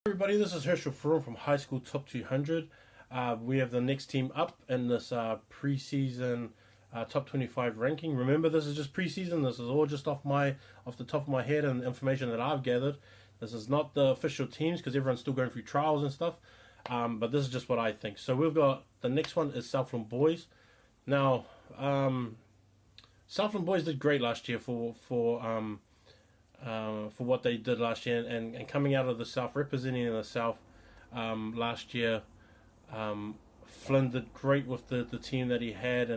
Everybody, this is Herschel from High School Top 200. We have the next team up in this preseason top 25 ranking. Remember, this is just preseason. This is all just off the top of my head and information that I've gathered. This is not the official teams because everyone's still going through trials and stuff. But this is just what I think. So we've got the next one is Southland Boys. Now, Southland Boys did great last year for what they did last year, and coming out of the South, representing the South last year. Flynn did great with the team that he had,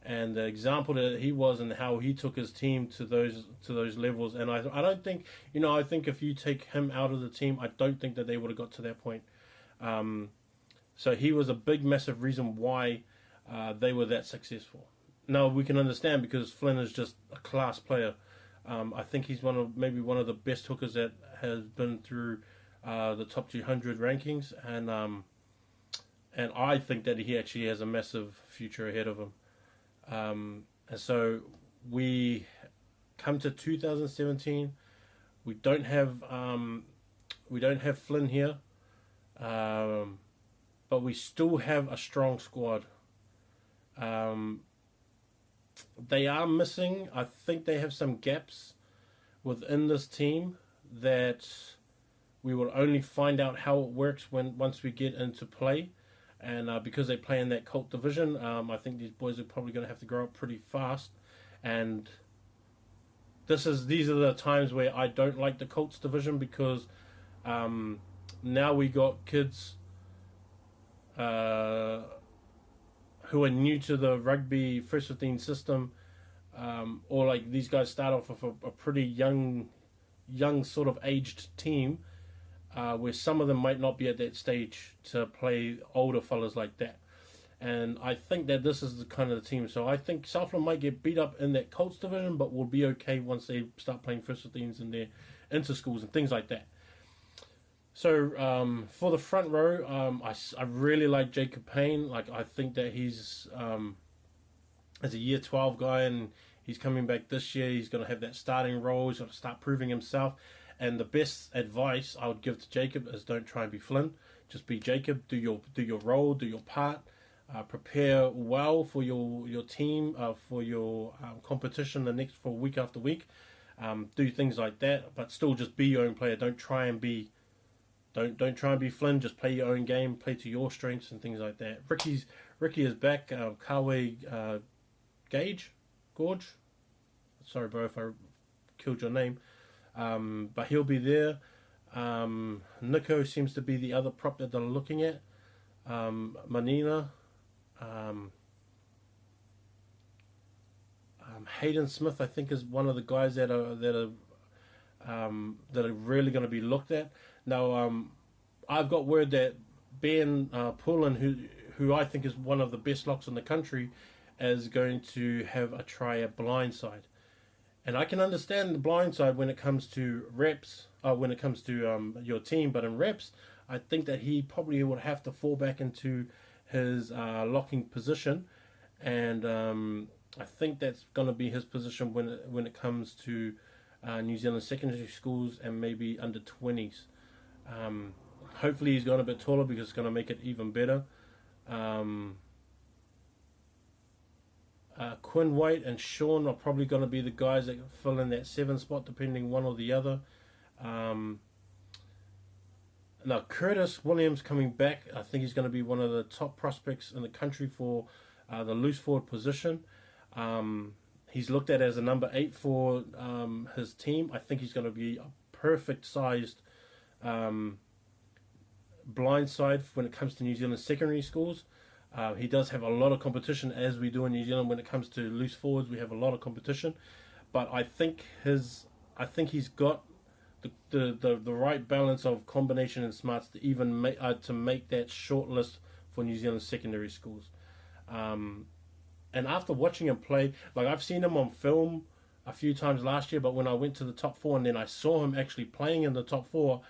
and the example that he was and how he took his team to those levels. And I don't think, I think if you take him out of the team, I don't think that they would have got to that point. So he was a big, massive reason why they were that successful. Now we can understand because Flynn is just a class player. I think he's maybe one of the best hookers that has been through the top 200 rankings, and I think that he actually has a massive future ahead of him. And so we come to 2017. We don't have Flynn here, but we still have a strong squad. They are missing. I think they have some gaps within this team that we will only find out how it works once we get into play. And because they play in that Colt division, I think these boys are probably going to have to grow up pretty fast. And these are the times where I don't like the Colts division because now we got kids who are new to the rugby first 15 system, or like these guys start off with a pretty young sort of aged team, where some of them might not be at that stage to play older fellas like that. And I think that this is the kind of the team. So I think Southland might get beat up in that Colts division, but will be okay once they start playing first 15s in their inter-schools and things like that. So for the front row, I really like Jacob Payne. Like, I think that he's as a year 12 guy, and he's coming back this year. He's going to have that starting role. He's got to start proving himself. And the best advice I would give to Jacob is don't try and be Flynn. Just be Jacob. Do your role. Do your part. Prepare well for your team, for your competition for week after week. Do things like that, but still just be your own player. Don't try and be Flynn. Just play your own game, play to your strengths and things like that. Ricky is back. Kawe Gorge. Sorry, bro, if I killed your name. But he'll be there. Nico seems to be the other prop that they're looking at. Manina. Hayden Smith, I think, is one of the guys that are really going to be looked at. Now, I've got word that Ben Poulin, who I think is one of the best locks in the country, is going to have a try at blindside. And I can understand the blindside when it comes to reps, when it comes to your team, but in reps, I think that he probably would have to fall back into his locking position, and I think that's going to be his position when it comes to New Zealand secondary schools and maybe under 20s. Hopefully he's gone a bit taller because it's going to make it even better. Quinn White and Sean are probably going to be the guys that fill in that 7 spot, depending one or the other. Now, Curtis Williams coming back, I think he's going to be one of the top prospects in the country for the loose forward position. He's looked at as a number 8 for his team. I think he's going to be a perfect sized blindside when it comes to New Zealand secondary schools. He does have a lot of competition, as we do in New Zealand when it comes to loose forwards. We have a lot of competition, but I think he's got the right balance of combination and smarts to even make that short list for New Zealand secondary schools. And after watching him play, like, I've seen him on film a few times last year, but when I went to the top 4 and then I saw him actually playing in the top 4,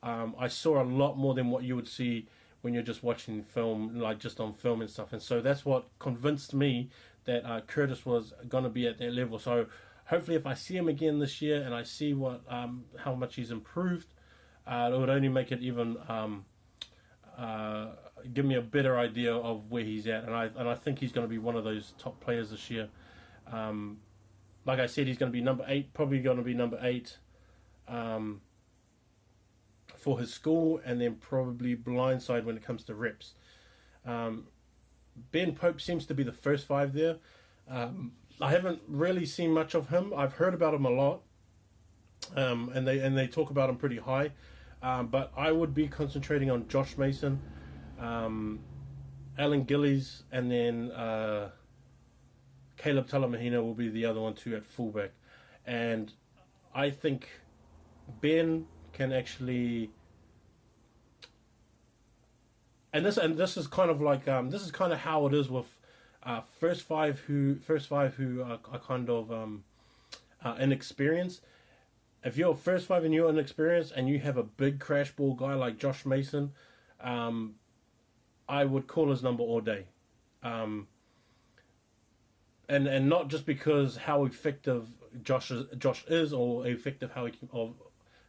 I saw a lot more than what you would see when you're just watching film, like just on film and stuff. And so that's what convinced me that Curtis was going to be at that level. So hopefully if I see him again this year and I see how much he's improved, it would only make it even give me a better idea of where he's at, and I think he's going to be one of those top players this year. Like I said, he's going to be number 8, probably going to be number 8 for his school, and then probably blindside when it comes to reps. Ben Pope seems to be the first 5 there. I haven't really seen much of him. I've heard about him a lot, and they talk about him pretty high. But I would be concentrating on Josh Mason, Alan Gillies, and then Caleb Talamahina will be the other one too at fullback. And I think Ben can actually, and this is kind of like this is kind of how it is with first five who are kind of inexperienced. If you're first 5 and you're inexperienced and you have a big crash ball guy like Josh Mason, I would call his number all day. And not just because how effective Josh is or effective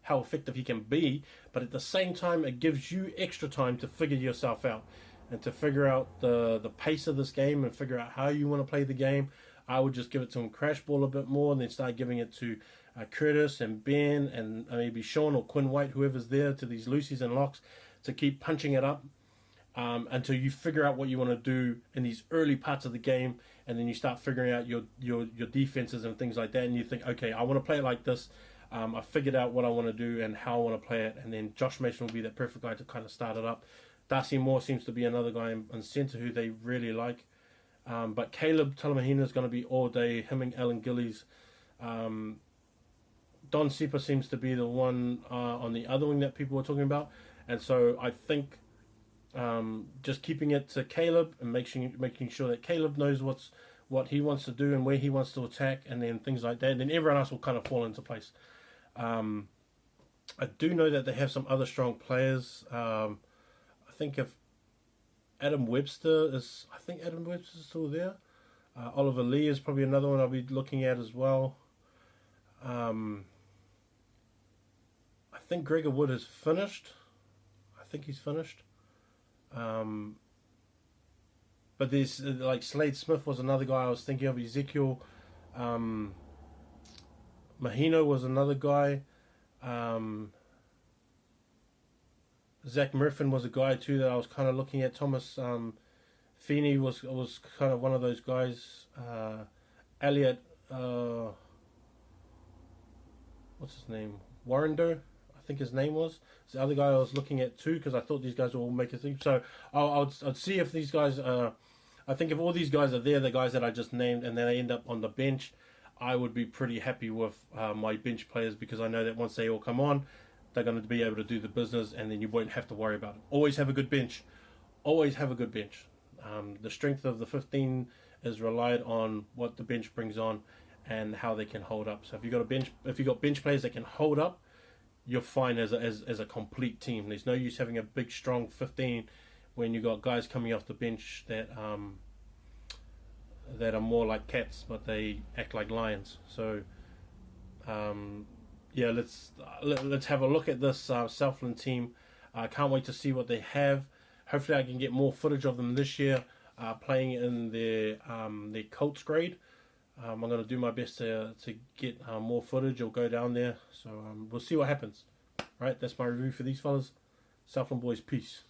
how effective he can be, but at the same time it gives you extra time to figure yourself out and to figure out the pace of this game and figure out how you want to play the game. I would just give it to him crash ball a bit more and then start giving it to Curtis and Ben and maybe Sean or Quinn White, whoever's there, to these loosies and locks to keep punching it up until you figure out what you want to do in these early parts of the game, and then you start figuring out your defenses and things like that, and you think, okay, I want to play it like this. I figured out what I want to do and how I want to play it, and then Josh Mason will be that perfect guy to kind of start it up. Darcy Moore seems to be another guy in centre who they really like. But Caleb Talamahina is going to be all day, him and Alan Gillies. Don Sepa seems to be the one on the other wing that people were talking about. And so I think just keeping it to Caleb and making sure that Caleb knows what he wants to do and where he wants to attack, and then things like that. And then everyone else will kind of fall into place. I do know that they have some other strong players. I think if Adam Webster is still there. Oliver Lee is probably another one I'll be looking at as well. I think Gregor Wood has finished. I think he's finished. But there's like Slade Smith was another guy I was thinking of. Ezekiel Mahino was another guy. Zach Murfin was a guy too that I was kind of looking at. Thomas Feeney was kind of one of those guys. Elliot, what's his name? Warrender, I think his name was. It's the other guy I was looking at too, because I thought these guys will all make a thing. So I'd see if these guys. I think if all these guys are there, the guys that I just named, and then they end up on the bench, I would be pretty happy with my bench players, because I know that once they all come on, they're going to be able to do the business, and then you won't have to worry about it. Always have a good bench. Always have a good bench. The strength of the 15 is relied on what the bench brings on and how they can hold up. So if you've got bench players that can hold up, you're fine as a complete team. There's no use having a big, strong 15 when you've got guys coming off the bench that are more like cats, but they act like lions. So yeah, let's have a look at this Southland team. I can't wait to see what they have. Hopefully I can get more footage of them this year playing in their Colts grade. I'm going to do my best to get more footage or go down there. So we'll see what happens. Right, that's my review for these fellas. Southland boys, peace.